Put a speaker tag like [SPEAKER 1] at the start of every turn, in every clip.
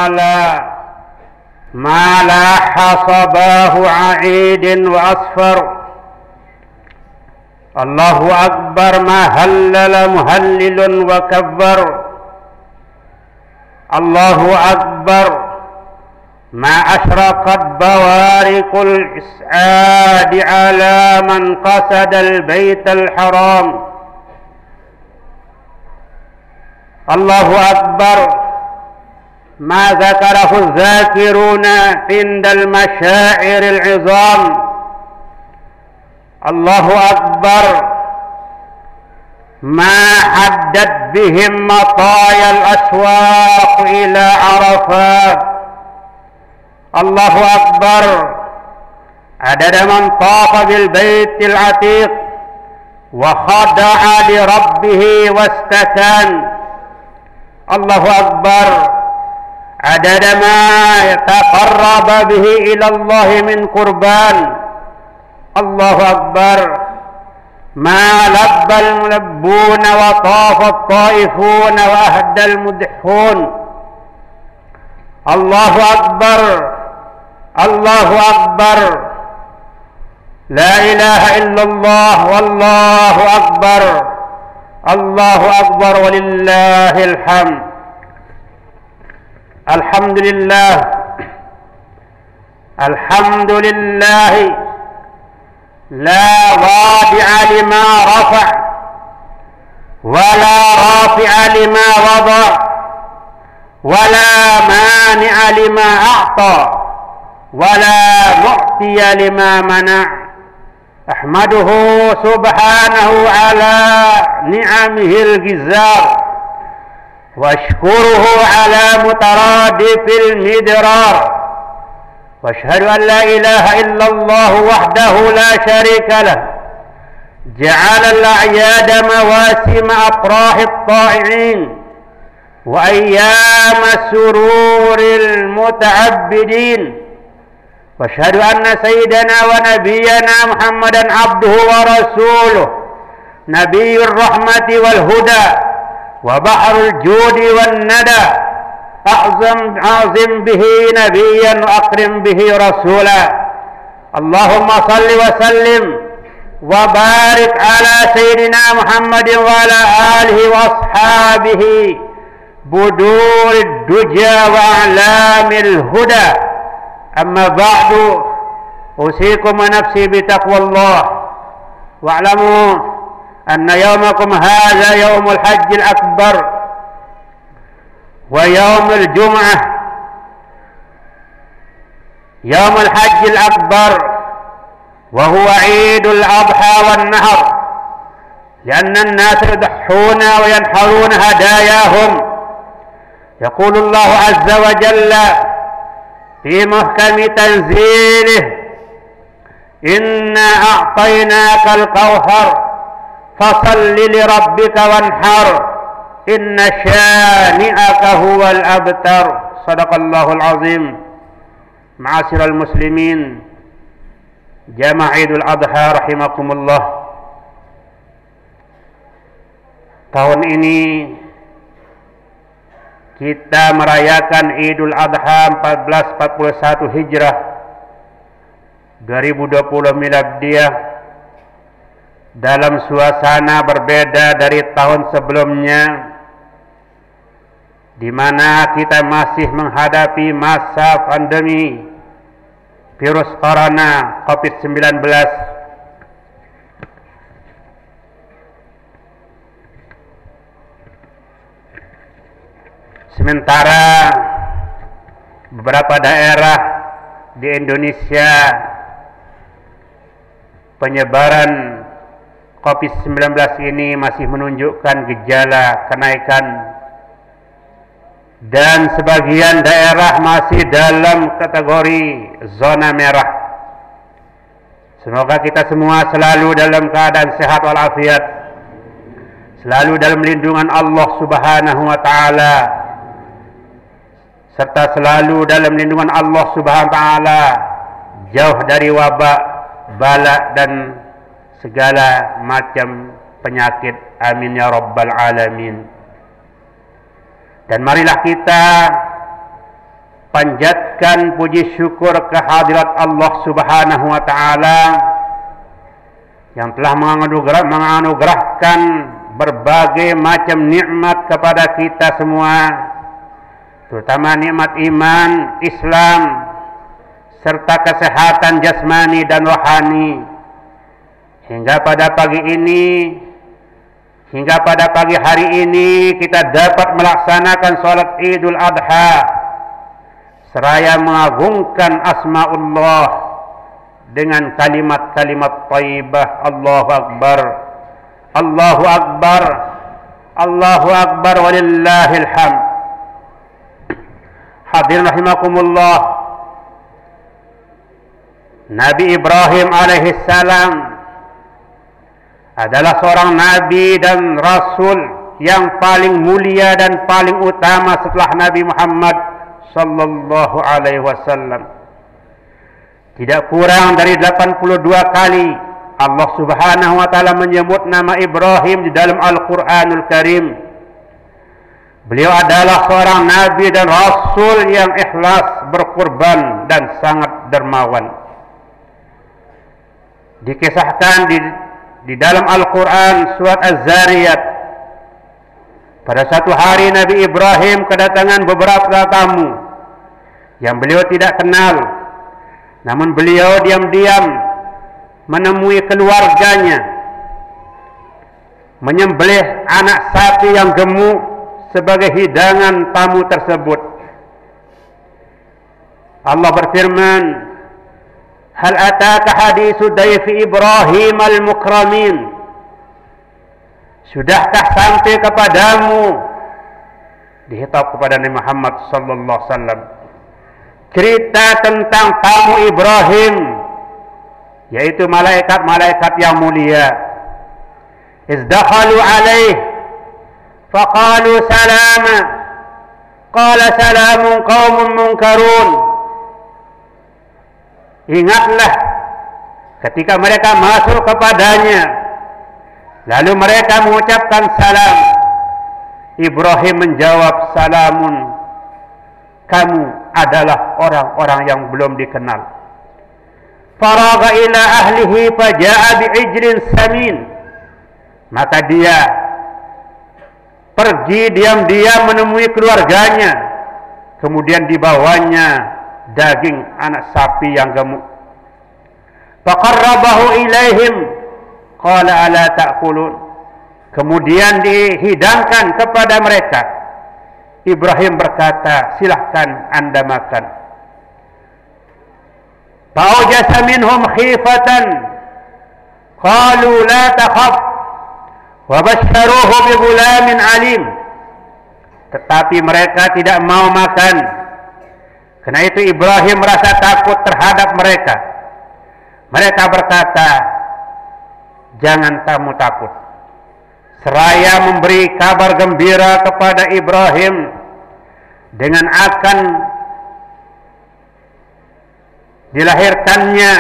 [SPEAKER 1] تعالى ما لاح صباه عيد وأصفر. الله أكبر ما هلل مهلل وكبر. الله أكبر ما أشرقت بوارق الإسعاد على من قصد البيت الحرام. الله أكبر ما ذكره الذاكرون عند المشاعر العظام. الله أكبر ما حدت بهم مطايا الأشواق إلى عرفات. الله أكبر عدد من طاف بالبيت العتيق وخضع لربه واستكان. الله أكبر عدد ما يتقرب به إلى الله من قربان. الله أكبر ما لبى الملبون وطاف الطائفون وأهدى المدحون. الله أكبر الله أكبر لا إله إلا الله والله أكبر. الله أكبر ولله الحمد. الحمد لله الحمد لله لا وادع لما رفع ولا رافع لما وضع ولا مانع لما أعطى ولا معطي لما منع. أحمده سبحانه على نعمه الجزار واشكره على مترادف المدرار. واشهد أن لا إله إلا الله وحده لا شريك له جعل الأعياد مواسم أفراح الطائعين وأيام سرور المتعبدين. واشهد أن سيدنا ونبينا محمدا عبده ورسوله نبي الرحمة والهدى وبحر الجود والندى. أعظم به نبيا وأكرم به رسولا. اللهم صل وسلم وبارك على سيدنا محمد وعلى آله وأصحابه بدور الدجى وأعلام الهدى. أما بعد أوصيكم ونفسي بتقوى الله. واعلموا أن يومكم هذا يوم الحج الأكبر ويوم الجمعة يوم الحج الأكبر وهو عيد الأضحى والنحر، لأن الناس يضحون وينحرون هداياهم. يقول الله عز وجل في محكم تنزيله: إنا أعطيناك الكوثر فصل لربك وانحر إن شانئك هو الأبتر. صدق الله العظيم. معاشر المسلمين jamaah Idul Adha rahimakumullah. Tahun ini kita merayakan Idul Adha 1441 Hijrah 2020 Miladiyah dalam suasana berbeda dari tahun sebelumnya, di mana kita masih menghadapi masa pandemi virus corona COVID-19. Sementara beberapa daerah di Indonesia penyebaran COVID-19 ini masih menunjukkan gejala kenaikan, dan sebagian daerah masih dalam kategori zona merah. Semoga kita semua selalu dalam keadaan sehat walafiat, selalu dalam lindungan Allah Subhanahu wa taala, serta selalu dalam lindungan Allah Subhanahu wa taala, jauh dari wabak, bala dan segala macam penyakit. Amin ya rabbal alamin. Dan marilah kita panjatkan puji syukur kehadirat Allah Subhanahu wa taala yang telah menganugerahkan berbagai macam nikmat kepada kita semua, terutama nikmat iman, Islam, serta kesehatan jasmani dan rohani. Hingga pada pagi hari ini kita dapat melaksanakan salat Idul Adha seraya mengagungkan asmaullah dengan kalimat-kalimat thayyibah. Allahu Akbar, Allahu Akbar, Allahu Akbar, walillahil hamd. Hadirin rahimakumullah, Nabi Ibrahim alaihissalam adalah seorang nabi dan rasul yang paling mulia dan paling utama setelah Nabi Muhammad sallallahu alaihi wasallam. Tidak kurang dari 82 kali Allah Subhanahu wa taala menyebut nama Ibrahim di dalam Al-Qur'anul Karim. Beliau adalah seorang nabi dan rasul yang ikhlas berkorban dan sangat dermawan. Dikisahkan di dalam Al-Quran surat Az-Zariyat, pada satu hari Nabi Ibrahim kedatangan beberapa tamu yang beliau tidak kenal. Namun beliau diam-diam menemui keluarganya, menyembelih anak sapi yang gemuk sebagai hidangan tamu tersebut. Allah berfirman, Hal ataka hadisu dayfi Ibrahim al-mukramin. Sudahkah sampai kepadamu, dihitab kepada Nabi Muhammad sallallahu alaihi wasallam, cerita tentang tamu Ibrahim, yaitu malaikat-malaikat yang mulia. Izdakhalu alaih faqalu salama qala salamun qaumun munkarun. Ingatlah ketika mereka masuk kepadanya, lalu mereka mengucapkan salam. Ibrahim menjawab, salamun, kamu adalah orang-orang yang belum dikenal. Faragha ila ahlihi faja'a bi'ijlin samin. Maka dia pergi diam-diam menemui keluarganya, kemudian dibawanya daging anak sapi yang gemuk. Faqarrabahu ilaihim qala ala ta'kulun. Kemudian dihidangkan kepada mereka. Ibrahim berkata, silahkan anda makan. Fa'awjasa minhum khifatan qalu la takhaf wa basyaruhu bi ghulamin alim. Tetapi mereka tidak mau makan. Karena itu Ibrahim merasa takut terhadap mereka. Mereka berkata, jangan kamu takut. Seraya memberi kabar gembira kepada Ibrahim dengan akan dilahirkannya,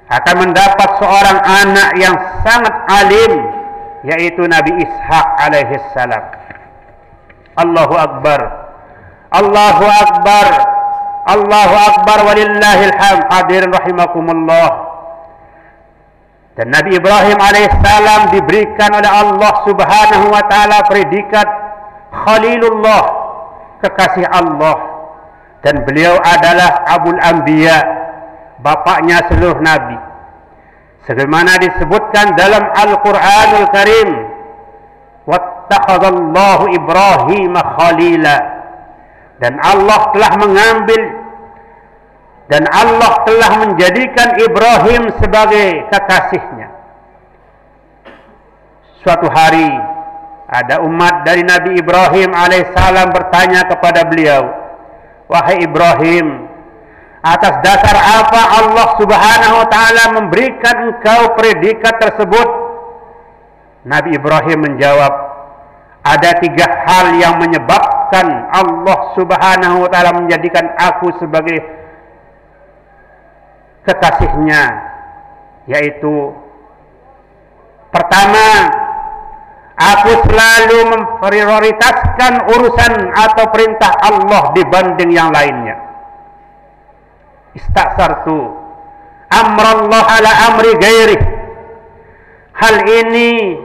[SPEAKER 1] akan mendapat seorang anak yang sangat alim, yaitu Nabi Ishaq alaihissalam. Allahu Akbar, Allahu Akbar, Allahu Akbar, walillahil hamd. Hadirin rahimakumullah. Dan Nabi Ibrahim alaihissalam diberikan oleh Allah Subhanahu wa taala predikat Khalilullah, kekasih Allah, dan beliau adalah Abul Anbiya, bapaknya seluruh nabi. Sebagaimana disebutkan dalam Al-Qur'anul Karim, wattakhadallahu Ibrahim khalila. Dan Allah telah mengambil dan Allah telah menjadikan Ibrahim sebagai kekasihnya. Suatu hari ada umat dari Nabi Ibrahim alaihissalam bertanya kepada beliau, wahai Ibrahim, atas dasar apa Allah Subhanahu wa taala memberikan engkau predikat tersebut? Nabi Ibrahim menjawab, ada 3 hal yang menyebabkan Allah Subhanahu wa taala menjadikan aku sebagai kekasihnya, yaitu pertama, aku selalu memprioritaskan urusan atau perintah Allah dibanding yang lainnya. Istaksartu amrallah ala amri ghairi. Hal ini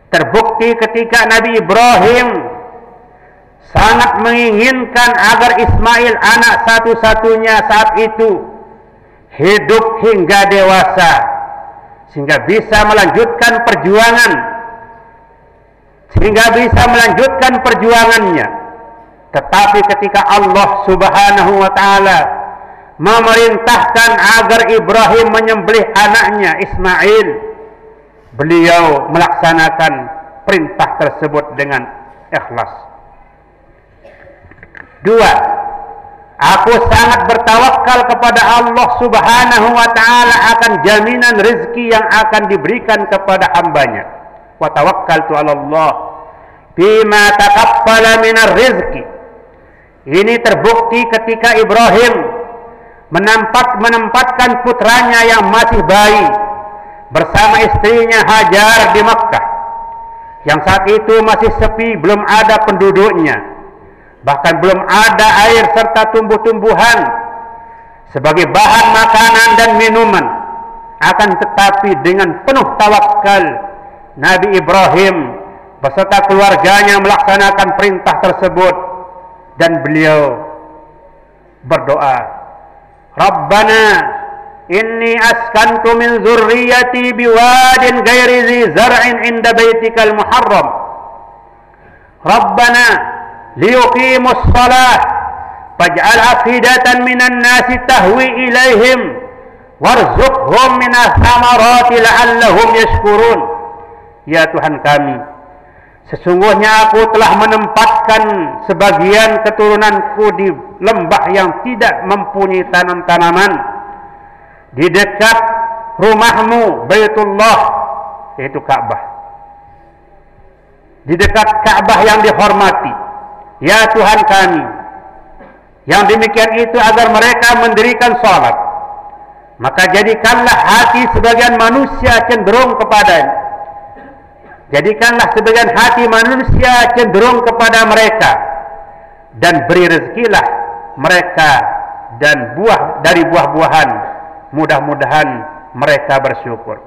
[SPEAKER 1] terbukti ketika Nabi Ibrahim sangat menginginkan agar Ismail, anak satu-satunya saat itu, hidup hingga dewasa sehingga bisa melanjutkan perjuangannya. Tetapi ketika Allah Subhanahu wa taala memerintahkan agar Ibrahim menyembelih anaknya Ismail, beliau melaksanakan perintah tersebut dengan ikhlas. 2. Aku sangat bertawakal kepada Allah Subhanahu wa taala akan jaminan rezeki yang akan diberikan kepada hambanya. Wa tawakkaltu 'ala Allah bima taqabbala minar rizqi. Ini terbukti ketika Ibrahim menempatkan putranya yang masih bayi bersama istrinya Hajar di Makkah, yang saat itu masih sepi, belum ada penduduknya, bahkan belum ada air serta tumbuh-tumbuhan sebagai bahan makanan dan minuman. Akan tetapi dengan penuh tawakal, Nabi Ibrahim beserta keluarganya melaksanakan perintah tersebut, dan beliau berdoa, Rabbana inni askantu min zurriyati biwadin ghairi zi zar'in inda baitikal muharram. Rabbana liyuqimus salah faj'al afidatan minan nasi tahwi ilaihim warzuqhum minas samarati la'allahum yashkurun. Ya Tuhan kami, sesungguhnya aku telah menempatkan sebagian keturunanku di lembah yang tidak mempunyai tanam-tanaman, di dekat rumahmu Baitullah, yaitu Ka'bah, di dekat Ka'bah yang dihormati. Ya Tuhan kami, yang demikian itu agar mereka mendirikan salat, maka jadikanlah hati sebagian manusia cenderung kepadanya. Jadikanlah sebagian hati manusia cenderung kepada mereka, dan beri rezekilah mereka dan dari buah-buahan. Mudah-mudahan mereka bersyukur.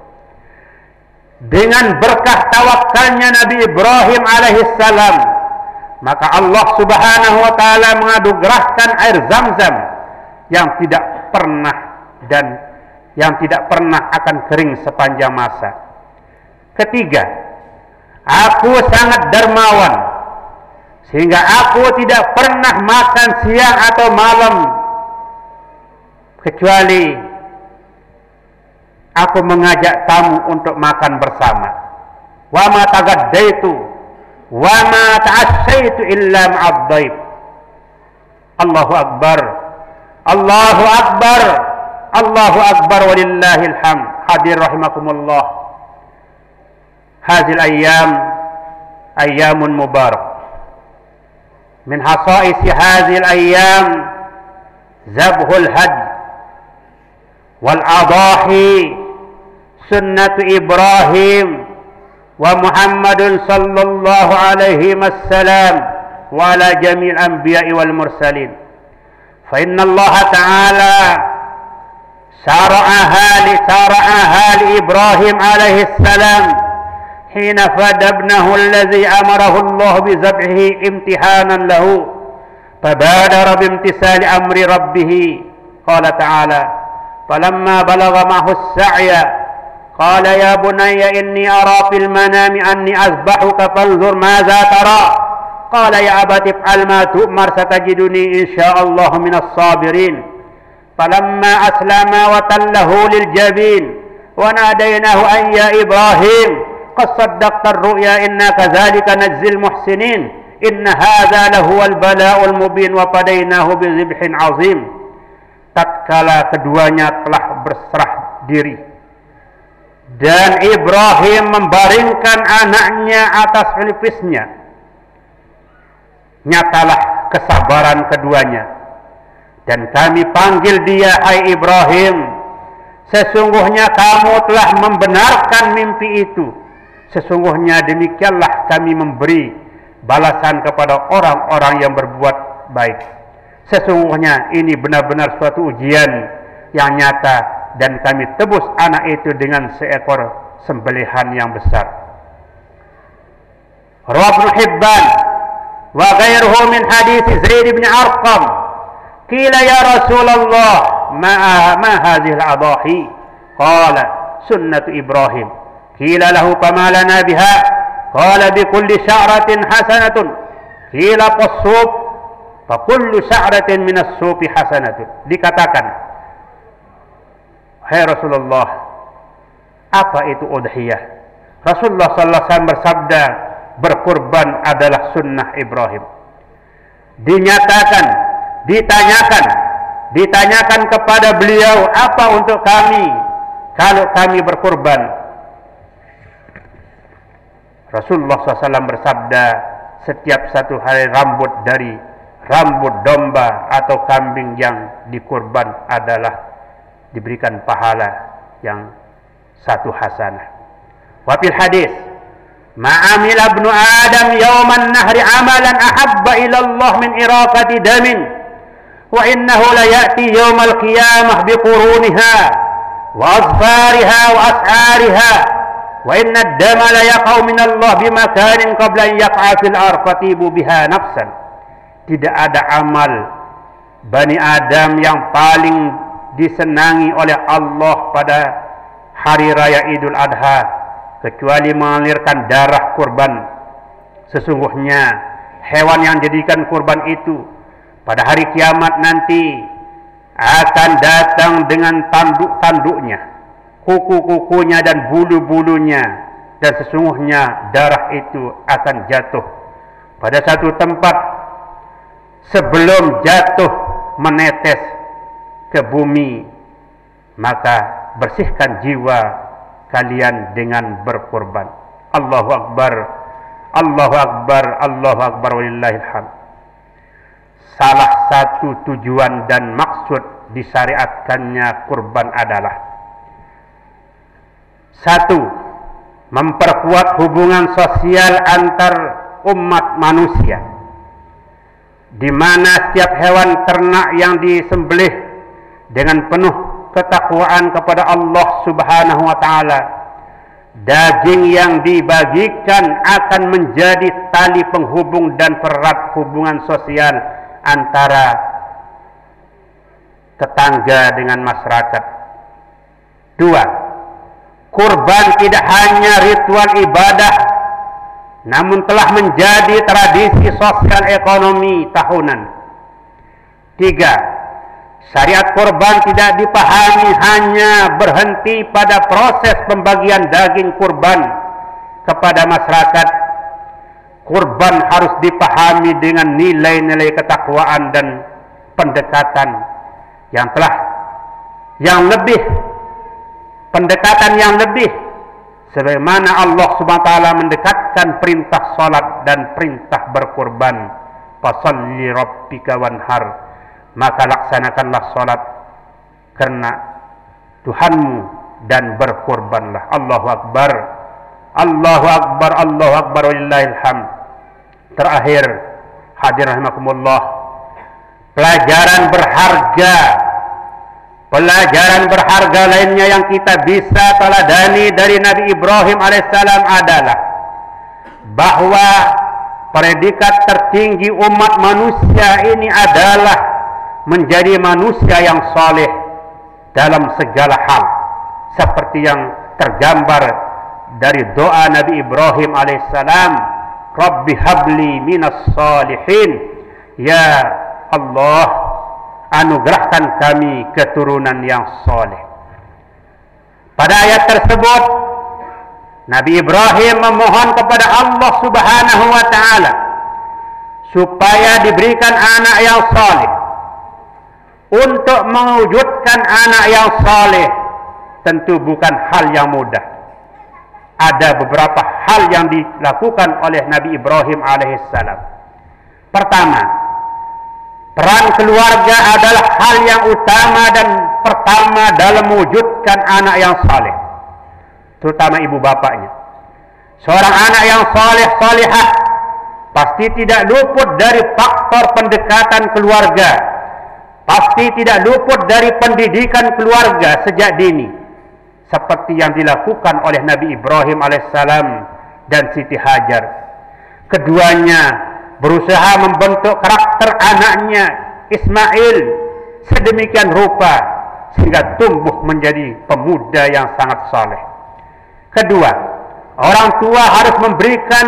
[SPEAKER 1] Dengan berkah tawakalnya Nabi Ibrahim alaihissalam, maka Allah Subhanahu wa taala menganugerahkan air Zam-Zam yang tidak pernah akan kering sepanjang masa. 3. Aku sangat dermawan sehingga aku tidak pernah makan siang atau malam kecuali aku mengajak tamu untuk makan bersama. Wa ma tagaddaitu wa ma ta'assaitu illa ma'ad dhaif. Allahu akbar, Allahu akbar, Allahu akbar walillahil hamd. Hadir rahimakumullah. Hadhil ayyam ayyamun mubarak. Min hasa'is hadhil ayyam zabhul hadi wal adahi sunnatu Ibrahim wa Muhammadun sallallahu alaihi wasallam wa ala jami'il anbiya'i wal mursalin. Fa inna Allah ta'ala sara'aha li Ibrahim alaihi salam حين فدى ابنه الذي أمره الله بذبحه امتحانا له فبادر بامتثال أمر ربه. قال تعالى فلما بلغ معه السعي قال يا بني إني أرى في المنام أني أذبحك فانظر ماذا ترى قال يا أبت افعل ما تؤمر ستجدني إن شاء الله من الصابرين. فلما أسلم وتله للجبين وناديناه أن يا إبراهيم قد صدقت الرؤيا إنا كذلك نجزي المحسنين إن هذا لهو البلاء المبين وفديناه بذبح عظيم. Tatkala keduanya telah berserah diri dan Ibrahim membaringkan anaknya atas pelipisnya, nyatalah kesabaran keduanya, dan kami panggil dia, hai Ibrahim, sesungguhnya kamu telah membenarkan mimpi itu, Sesungguhnya demikianlah kami memberi balasan kepada orang-orang yang berbuat baik. Sesungguhnya ini benar-benar suatu ujian yang nyata, dan kami tebus anak itu dengan seekor sembelihan yang besar. Rawahu Ibnu Hibban wa ghairuhu min hadits Zaid bin Arqam. Qila ya Rasulullah ma hadhihi al-adahi? Qala sunnatu Ibrahim. Qila lahu fama lana biha? Qala bi kulli sya'ratin hasanatun. Qila qas-sub fa kullu sya'ratin min as-subi hasanatun. Dikatakan, hai Rasulullah, apa itu udhiyah? Rasulullah sallallahu alaihi wasallam bersabda, berkurban adalah sunnah Ibrahim. Ditanyakan kepada beliau, apa untuk kami kalau kami berkurban? Rasulullah SAW bersabda, setiap satu hari rambut dari rambut domba atau kambing yang dikurban adalah diberikan pahala yang satu hasanah. Wa fil hadis, ma'amila ibnu Adam yawman nahri amalan ahabba ila Allah min iraqati damin, wa innahu la ya'ti yawmal qiyamah biquruniha wa azfariha wa as'ariha, wa inna ad-dama la yaqa'u min Allah bimakanin qabla an yaqa'a fil ard fatibu biha nafsan. Tidak ada amal Bani Adam yang paling disenangi oleh Allah pada hari raya Idul Adha kecuali mengalirkan darah kurban. Sesungguhnya hewan yang dijadikan kurban itu pada hari kiamat nanti akan datang dengan tanduk-tanduknya, kuku-kukunya dan bulu-bulunya, dan sesungguhnya darah itu akan jatuh pada satu tempat sebelum jatuh menetes ke bumi. Maka bersihkan jiwa kalian dengan berkorban. Allahu Akbar, Allahu Akbar, Allahu Akbar, walillahil hamd. Salah satu tujuan dan maksud disyariatkannya kurban adalah: satu, memperkuat hubungan sosial antar umat manusia, di mana setiap hewan ternak yang disembelih dengan penuh ketakwaan kepada Allah Subhanahu wa taala, daging yang dibagikan akan menjadi tali penghubung dan pererat hubungan sosial antara tetangga dengan masyarakat. Dua, kurban tidak hanya ritual ibadah, namun telah menjadi tradisi sosial ekonomi tahunan. Tiga, syariat kurban tidak dipahami hanya berhenti pada proses pembagian daging kurban kepada masyarakat. Kurban harus dipahami dengan nilai-nilai ketakwaan dan pendekatan pendekatan yang lebih, sebagaimana Allah Subhanahu wa taala mendekatkan perintah salat dan perintah berkurban. Fasalli rabbika wanhar, maka laksanakanlah salat karena Tuhanmu dan berkurbanlah. Allahu Akbar, Allahu Akbar, Allahu Akbar, walillahil hamd. Terakhir, hadirin rahimakumullah, pelajaran berharga lainnya yang kita bisa teladani dari Nabi Ibrahim alaihissalam adalah bahwa predikat tertinggi umat manusia ini adalah menjadi manusia yang saleh dalam segala hal, seperti yang tergambar dari doa Nabi Ibrahim alaihissalam, Rabbi habli minas salihin, ya Allah, anugerahkan kami keturunan yang saleh. Pada ayat tersebut, Nabi Ibrahim memohon kepada Allah Subhanahu wa taala supaya diberikan anak yang saleh. Untuk mewujudkan anak yang saleh tentu bukan hal yang mudah. Ada beberapa hal yang dilakukan oleh Nabi Ibrahim alaihissalam. Pertama, peran keluarga adalah hal yang utama dan pertama dalam mewujudkan anak yang saleh, terutama ibu bapaknya. Seorang anak yang saleh-salihah pasti tidak luput dari faktor pendekatan keluarga, pasti tidak luput dari pendidikan keluarga sejak dini, seperti yang dilakukan oleh Nabi Ibrahim alaihissalam dan Siti Hajar. Keduanya berusaha membentuk karakter anaknya Ismail sedemikian rupa sehingga tumbuh menjadi pemuda yang sangat saleh. Kedua, orang tua harus memberikan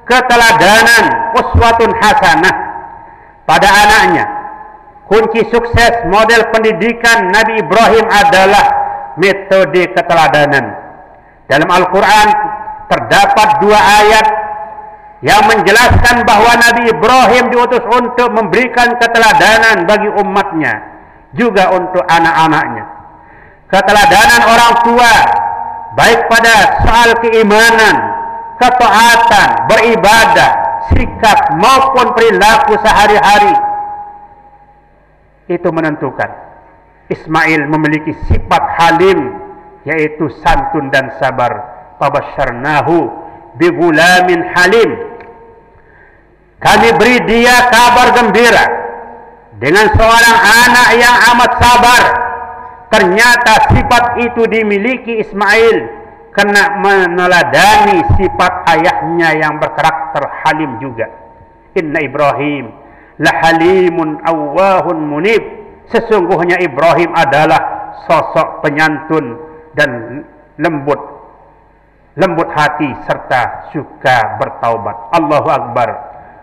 [SPEAKER 1] keteladanan uswatun hasanah pada anaknya. Kunci sukses model pendidikan Nabi Ibrahim adalah metode keteladanan. Dalam Al-Quran terdapat 2 ayat yang menjelaskan bahwa Nabi Ibrahim diutus untuk memberikan keteladanan bagi umatnya, juga untuk anak-anaknya. Keteladanan orang tua baik pada soal keimanan, ketaatan, beribadah, sikap maupun perilaku sehari-hari, itu menentukan. Ismail memiliki sifat halim, yaitu santun dan sabar. Fabasyarnahu bigulamin halim. Kami beri dia kabar gembira dengan seorang anak yang amat sabar. Ternyata sifat itu dimiliki Ismail karena meneladani sifat ayahnya yang berkarakter halim juga. Inna Ibrahim lahalimun awwahun munib. Sesungguhnya Ibrahim adalah sosok penyantun dan lembut hati serta suka bertaubat. Allahu Akbar,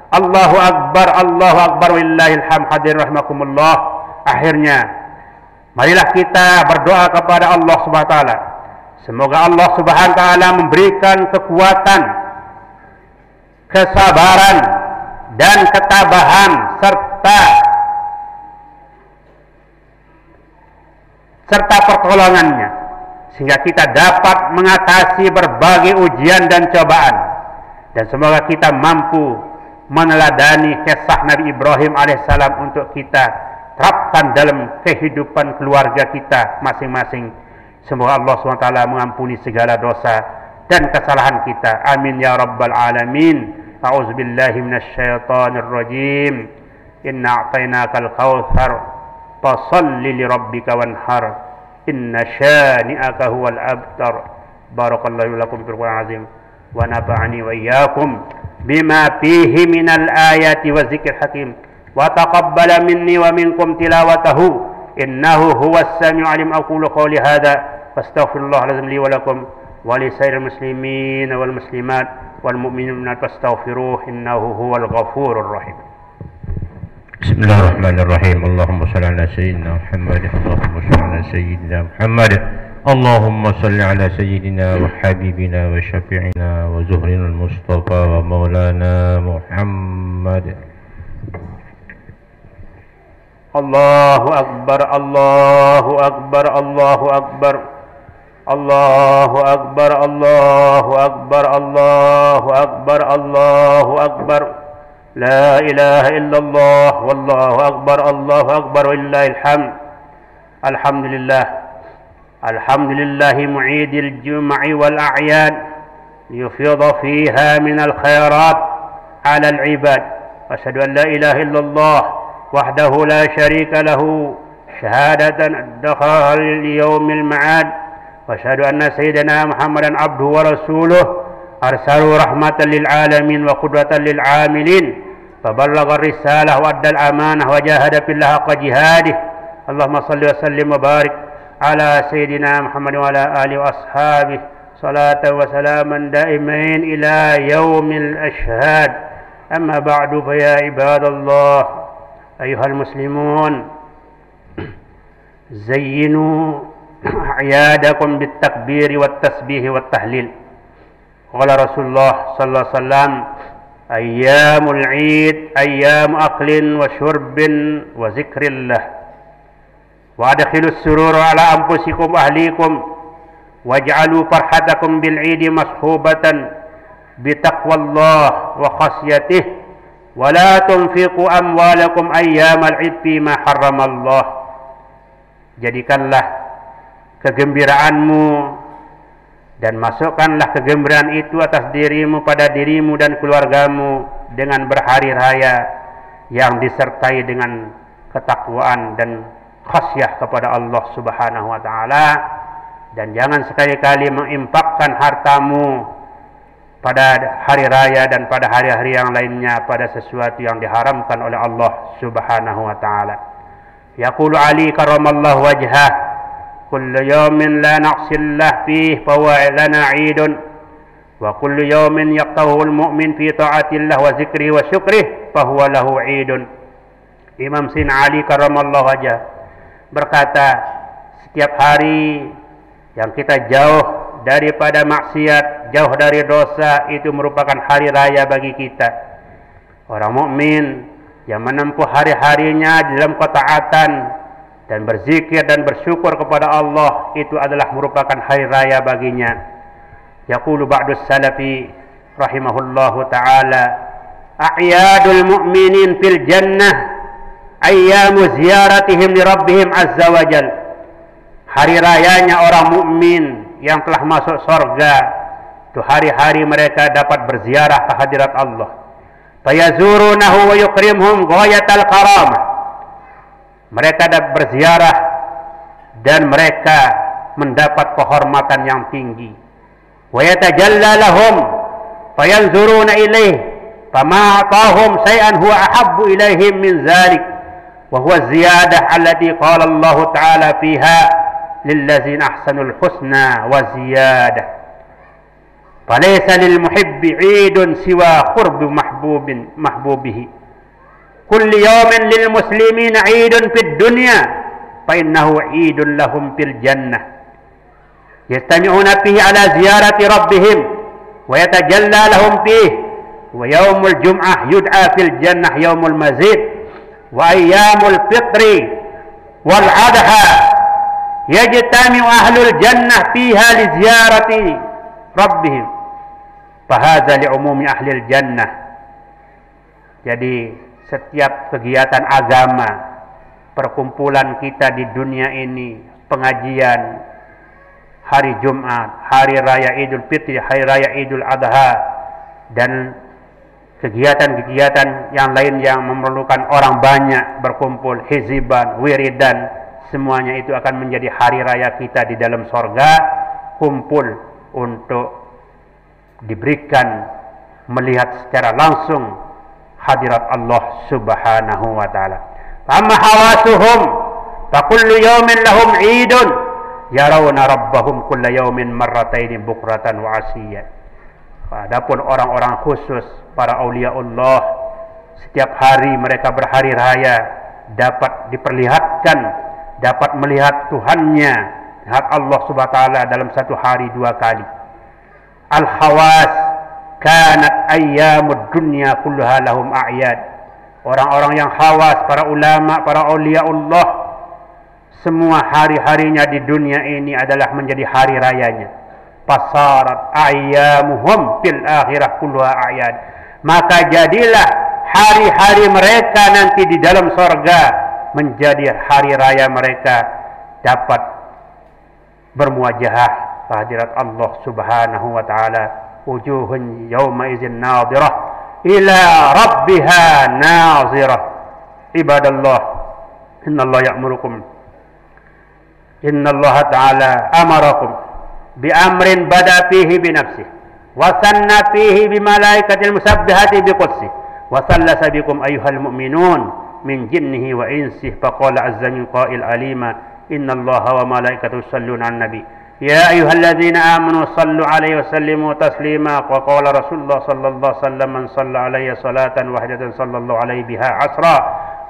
[SPEAKER 1] Allahu Akbar, Allahu Akbar, wallahil hamd. Hadirin rahimakumullah. Akhirnya marilah kita berdoa kepada Allah Subhanahu wa taala. Semoga Allah Subhanahu wa taala memberikan kekuatan, kesabaran dan ketabahan serta pertolongannya, sehingga kita dapat mengatasi berbagai ujian dan cobaan, dan semoga kita mampu meneladani kisah Nabi Ibrahim alaihissalam untuk kita terapkan dalam kehidupan keluarga kita masing-masing. Semoga Allah SWT mengampuni segala dosa dan kesalahan kita. Amin ya rabbal alamin. A'udzubillahi minasyaitonir rajim. Inna a'tainakal kautsar fasalli li rabbika wanhar. Inna syani'aka huwal abtar. Barakallahu lakum fil Qur'anil azim wa nafa'ani wa iyyakum bima fihi minal ayati wa dzikril hakim. Wa taqabbala minni wa minkum tilawatahu innahu huwas sami'ul alim. Aqulu qawli hadza fastaghfirullah lazim li wa lakum wa li sairil muslimin wal muslimat wal mu'minin fastaghfiruhu innahu huwal ghafurur rahim.
[SPEAKER 2] Bismillahirrahmanirrahim. Allahumma shalli ala sayyidina Muhammad. Allahumma shalli ala sayyidina Muhammad. Allahumma salli ala sayyidina wa habibina wa syafi'ina wa zuhrina al-mustafa wa maulana Muhammad.
[SPEAKER 1] Allahu Akbar, Allahu Akbar, Allahu Akbar, Allahu Akbar, Allahu Akbar, Allahu Akbar, Allahu Akbar. La ilaha illallah, wallahu akbar, Allahu akbar, wallahil hamd. Alhamdulillah, alhamdulillahi mu'idil jum'i wal a'yad liyufidha fiha minal khairat ala al-ibad. Asyhadu an la ilaha illallah wahdahu la syarika lahu syahadatan dakhal liyawmil ma'ad. Wa asyhadu anna sayyidina Muhammadan abduhu wa rasuluh arsalu rahmatan lil alamin wa qudwatan lil amilin. Faballagha ar-risalah wa adda al-amanah wa jahada fillah haqqa jihadih. Allahumma salli wa sallim wa barik ala sayyidina Muhammad wa ala alihi wa ashabihi salatan wa salaman daimain ila yaumil ashhad. Amma ba'du, fa ya ibadallah ayyuhal muslimun zayyinu a'yadakum bit takbiri wat tasbih wat tahlil. Qala Rasulullah sallallahu alaihi wasallam, ayyamul 'id ayyamu aklin wa syurbin wa zikrillah. Wa adkhilus surura ala anfusikum wa ahlikum waj'alu farhatakum bil 'id mashubatan bi taqwallah wa khasyatih wa la tunfiqu amwalakum ayyamal 'id fi ma harramallah. Jadikanlah kegembiraanmu Dan masukkanlah kegembiraan itu atas dirimu, pada dirimu dan keluargamu, dengan berhari raya yang disertai dengan ketakwaan dan khasyah kepada Allah Subhanahu wa taala. Dan jangan sekali-kali menginfakkan hartamu pada hari raya dan pada hari-hari yang lainnya pada sesuatu yang diharamkan oleh Allah Subhanahu wa taala. Yaqulu Ali karramallahu wajhah, kullu yawmin la na'sillah fihi fa huwa lana 'idun wa kullu yawmin yaqtahu al-mu'min fi ta'atillah wa zikrihi wa syukrihi fa huwa lahu 'idun. Imam Sina Ali karramallahu wajhah berkata, setiap hari yang kita jauh daripada maksiat, jauh dari dosa, itu merupakan hari raya bagi kita. Orang mukmin yang menempuh hari-harinya dalam ketaatan dan berzikir dan bersyukur kepada Allah, itu adalah merupakan hari raya baginya. Yaqulu ba'dus salafi rahimahullahu ta'ala, a'yadul mu'minin fil jannah ayyamu ziyaratihim li rabbihim azza wa jal. Hari rayanya orang mukmin yang telah masuk surga, itu hari-hari mereka dapat berziarah ke hadirat Allah. Fayazurunahu wa yukrimhum ghayatal karamah. Mereka dapat berziarah dan mereka mendapat kehormatan yang tinggi. Wa yatajalla lahum fayanzuruna ilaih fama atahum shay'an huwa ahabbu ilaihim min zalik wa huwa ziyadah allati qala Allah ta'ala fiha lillazina ahsanul husna wa ziyadah. Falaysa lil muhibbi 'idun siwa qurbi mahbubihi. Kulli yawmin lil muslimina 'idun fid dunya fa innahu 'idun lahum fil jannah. Yastami'una fihi ala ziyarati rabbihim wa yatajalla lahum fihi wa yawmul jum'ah yud'a fil jannah yawmul mazid wa ayyamul fitri wal adha yajtami'u ahlul jannah fiha li ziyarati rabbihim. Fahadha li umumi ahlil jannah. Jadi setiap kegiatan agama, perkumpulan kita di dunia ini, pengajian, hari Jumat, hari raya Idul Fitri, hari raya Idul Adha, dan kegiatan-kegiatan yang lain yang memerlukan orang banyak berkumpul, hiziban, wiridan, semuanya itu akan menjadi hari raya kita di dalam sorga, kumpul untuk diberikan melihat secara langsung hadirat Allah Subhanahu wa ta'ala. Amma hawasuhum fa kullu yawmin lahum 'idun yarawna rabbahum kulla yawmin marrataini bukratan wa 'asiyyan. Adapun orang-orang khusus, para auliaullah, setiap hari mereka berhari raya, dapat diperlihatkan, dapat melihat Tuhannya, lihat Allah Subhanahu wa ta'ala dalam satu hari 2 kali. Al-hawas kanat ayyamud dunya kulluha lahum a'yad. Orang-orang yang khawas, para ulama, para auliaullah, semua hari-harinya di dunia ini adalah menjadi hari rayanya. Fasarat ayyamuhum fil akhirah kulluha a'yad. Maka jadilah hari-hari mereka nanti di dalam surga menjadi hari raya mereka, dapat bermuajahah hadirat Allah Subhanahu wa ta'ala. Wujuhun yawma idzin nadhirah ila rabbiha nazirah. Ibadallah, innallaha ya'murukum, innallaha ta'ala amarakum bi amrin bada fihi bi nafsihi wa sanna fihi bi malaikatil musabbihati bi qudsihi wa sallasa bikum ayyuhal mu'minun min jinnihi wa insihi faqala azza min qa'il alima innallaha wa malaikatahu yusalluna 'alan nabi ya ayyuhalladzina amanu sallu 'alaihi wa sallimu taslima wa qala rasulullah sallallahu alaihi wasallam man shalla 'alayya salatan wahidatan sallallahu 'alaihi biha asra.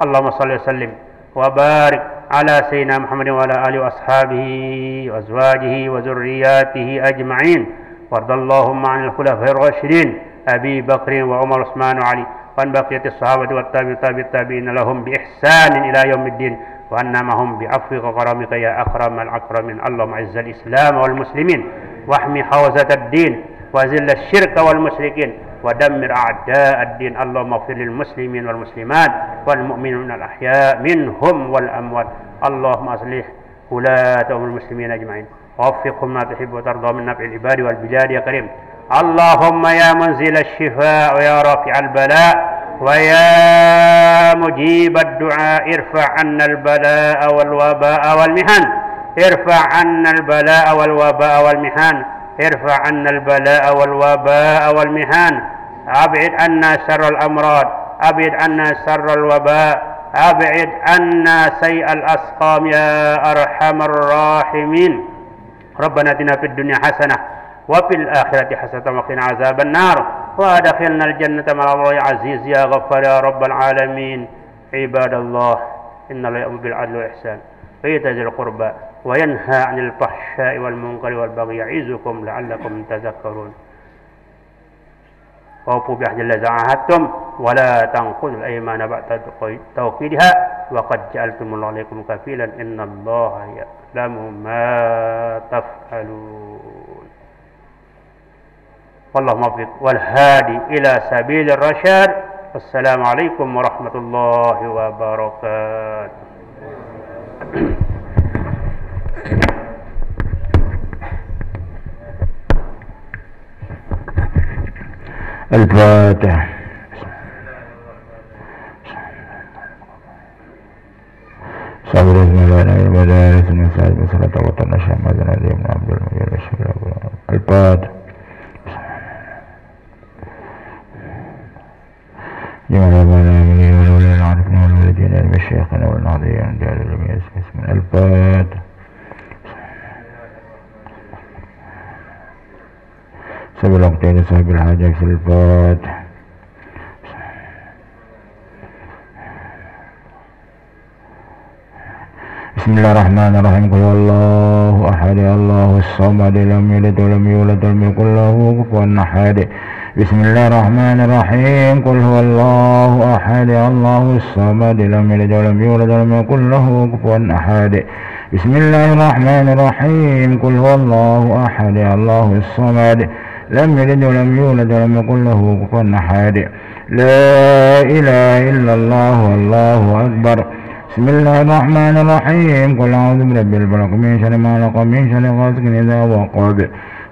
[SPEAKER 1] Allahumma shalli wa sallim wa barik ala sayyidina Muhammadin wa ala alihi wa ashabihi wa azwajihi wa dzurriyyatihi ajma'in. Wardallahumma 'anil khulafa'ir rasyidin Abi Bakr wa Umar Utsman wa Ali wa an baqiyatis sahabati wat tabi'in lahum bi ihsanin ila yaumiddin wa anna mahum bi afwika karamika ya akramal akramin. Allahumma izzal islam wal muslimin wahmi hawzatad din wa zil asyirka wal musyrikin wa dammir a'da'ad din. Allahumma ighfir lil muslimin wal muslimat wal mu'minin al ahya minhum wal amwat. Allahumma aslih ulata umul muslimin ajma'in ووفقهم ما تحب وترضى من نفع العباد والبلاد يا كريم. اللهم يا منزل الشفاء ويا رافع البلاء ويا مجيب الدعاء ارفع عنا البلاء والوباء والمحن، ارفع عنا البلاء والوباء والمحن، ارفع عنا البلاء والوباء والمحن، أبعد عنا شر الأمراض، أبعد عنا شر الوباء، أبعد عنا سيء الأسقام يا أرحم الراحمين. ربنا آتنا في الدنيا حسنة وفي الآخرة حسنة وقنا عذاب النار وأدخلنا الجنة مع الله يا عزيز يا غفار يا رب العالمين. عباد الله، إن الله يأمر بالعدل والإحسان وإيتاء ذي القربى وينهى عن الفحشاء والمنكر والبغي يعظكم لعلكم تذكرون. وأوفوا بعهد الله إذا عاهدتم ولا تنقضوا الأيمان بعد توكيدها وقد جعلتم الله عليكم كفيلا إن الله يعلم ما تفعلون. والله موفق والهادي إلى سبيل الرشاد. السلام عليكم ورحمة الله وبركاته.
[SPEAKER 2] الفاتحة. صبر الملائكة المدارس المساجد مسألة وطن شامل نبي بن عبد المجيد الشكر. الفاتحة. جمع العالمين والأولياء العارفين والولدين المشايخين والناظرين جعل الجميع اسم الفاتحة. سبب الوقتين صاحب الحاجة في الفاتحة. بسم الله الرحمن الرحيم. قل هو الله أحد الله الصمد لم يلد ولم يولد ولم يكن له كفوا أحد. بسم الله الرحمن الرحيم. قل هو الله أحد الله الصمد لم يلد ولم يولد ولم يكن له كفوا أحد. بسم الله الرحمن الرحيم. قل هو الله أحد الله الصمد لم يلد ولم يولد ولم يكن له كفوا أحد. لا إله إلا الله والله أكبر. بسم الله الرحمن الرحيم. قل أعوذ برب الفلق من شر ما خلق من شر غاسق إذا وقب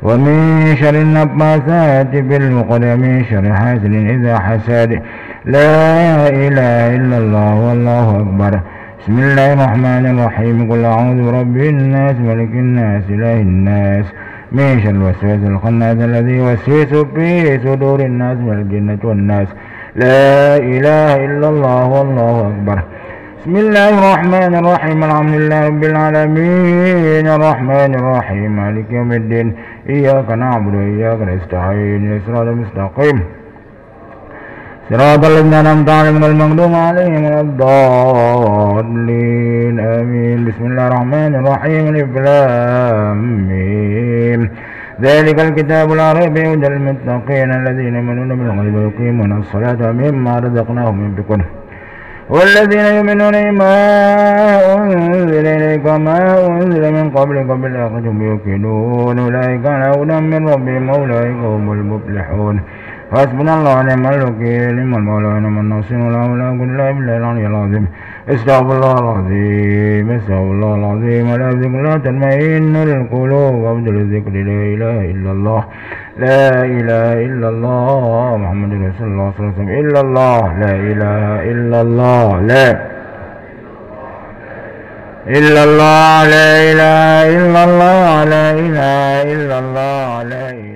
[SPEAKER 2] ومن شر النفاثات في العقد ومن شر حاسد إذا حسد. لا إله إلا الله والله أكبر. بسم الله الرحمن الرحيم. قل أعوذ برب الناس ملك الناس إله الناس من شر الوسواس الخناس الذي يوسوس في صدور الناس من الجنة والناس. لا إله إلا الله والله أكبر. بسم الله الرحمن الرحيم. الحمد لله رب العالمين الرحمن الرحيم مالك يوم الدين إياك نعبد وإياك نستعين صراط المستقيم صراط الذين أنعمت عليهم غير المغضوب عليهم ولا الضالين آمين. بسم الله الرحمن الرحيم. ألف لام ميم ذلك الكتاب لا ريب هدى للمتقين الذين يؤمنون بالغيب ويقيمون الصلاة ومما رزقناهم ينفقون والذين يؤمنون بما أنزل إليك وما أنزل من قبلك بالآخرة هم يوقنون أولئك على هدى من ربهم وأولئك هم المفلحون. حسبنا الله ونعم الوكيل نعم المولى ونعم الناصر ولا حول ولا قوة إلا بالله العلي العظيم. استغفر الله العظيم استغفر الله العظيم. ولا بذكر لا تطمئن القلوب وبذل الذكر لا إله إلا الله لا إله إلا الله محمد رسول الله صلى الله عليه وسلم إلا الله لا إله إلا الله لا إلا الله لا إله إلا الله لا إله إلا الله لا إله